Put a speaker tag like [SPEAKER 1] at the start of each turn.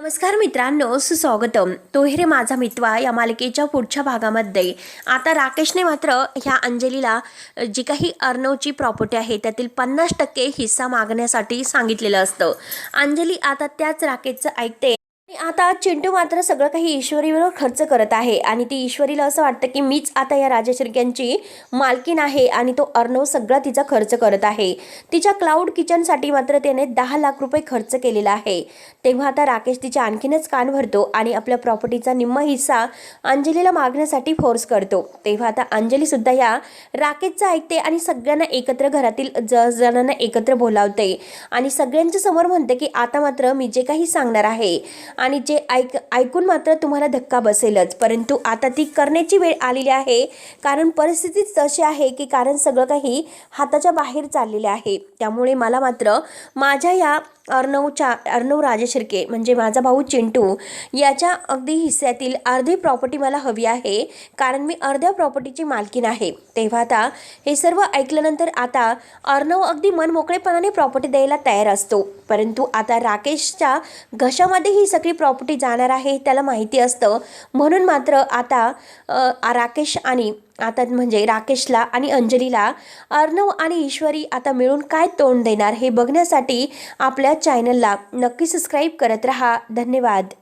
[SPEAKER 1] नमस्कार मित्रांनो, सुस्वागतम. तो रे माझा मितवा या मालिकेच्या पुढच्या भागामध्ये आता राकेशने मात्र ह्या अंजलीला जी काही अर्णवची प्रॉपर्टी आहे त्यातील 50% हिस्सा मागण्यासाठी सांगितलेलं असतं. अंजली आता त्याच राकेशचं ऐकते. आता चिंटू मात्र सगळं काही ईश्वरीवर खर्च करत आहे आणि ती ईश्वरीला असं वाटतं की मीच आता या राजशिर्क्यांची मालकीन आहे आणि तो अर्णव सगळा तिचा खर्च करत आहे. तिच्या क्लाउड किचनसाठी मात्र त्याने 10 लाख रुपये खर्च केलेला आहे. तेव्हा आता राकेश तिच्या आणखीनच कान भरतो आणि आपल्या प्रॉपर्टीचा निम्मा हिस्सा अंजलीला मागण्यासाठी फोर्स करतो. तेव्हा आता अंजली सुद्धा या राकेशचं ऐकते आणि सगळ्यांना एकत्र घरातील जणांना एकत्र बोलावते आणि सगळ्यांच्या समोर म्हणते की आता मात्र मी जे काही सांगणार आहे आणि जे ऐकून मात्र तुम्हाला धक्का बसेलच, परंतु आता ती करण्याची वेळ आलेली आहे. कारण परिस्थितीच तशी आहे की कारण सगळं हाताच्या बाहेर चाललेले आहे. त्यामुळे मला मात्र माझ्या या अर्णव राजशिर्के म्हणजे माझा भाऊ चिंटू याच्या अगदी हिस्स्यातील अर्धी प्रॉपर्टी मला हवी आहे, कारण मी अर्ध्या प्रॉपर्टीची मालकीन आहे. तेव्हा आता हे सर्व ऐकल्यानंतर आता अर्णव अगदी मनमोकळेपणाने प्रॉपर्टी द्यायला तयार असतो. परंतु आता राकेशच्या घशामध्ये ही सगळी प्रॉपर्टी जाणार आहे त्याला माहिती असतं. म्हणून मात्र आता राकेश आणि आता म्हणजे राकेशला आणि अंजलीला अर्णव आणि ईश्वरी आता मिळून काय तोंड देणार हे बघण्यासाठी आपल्या चॅनलला नक्की सबस्क्राईब करत रहा. धन्यवाद.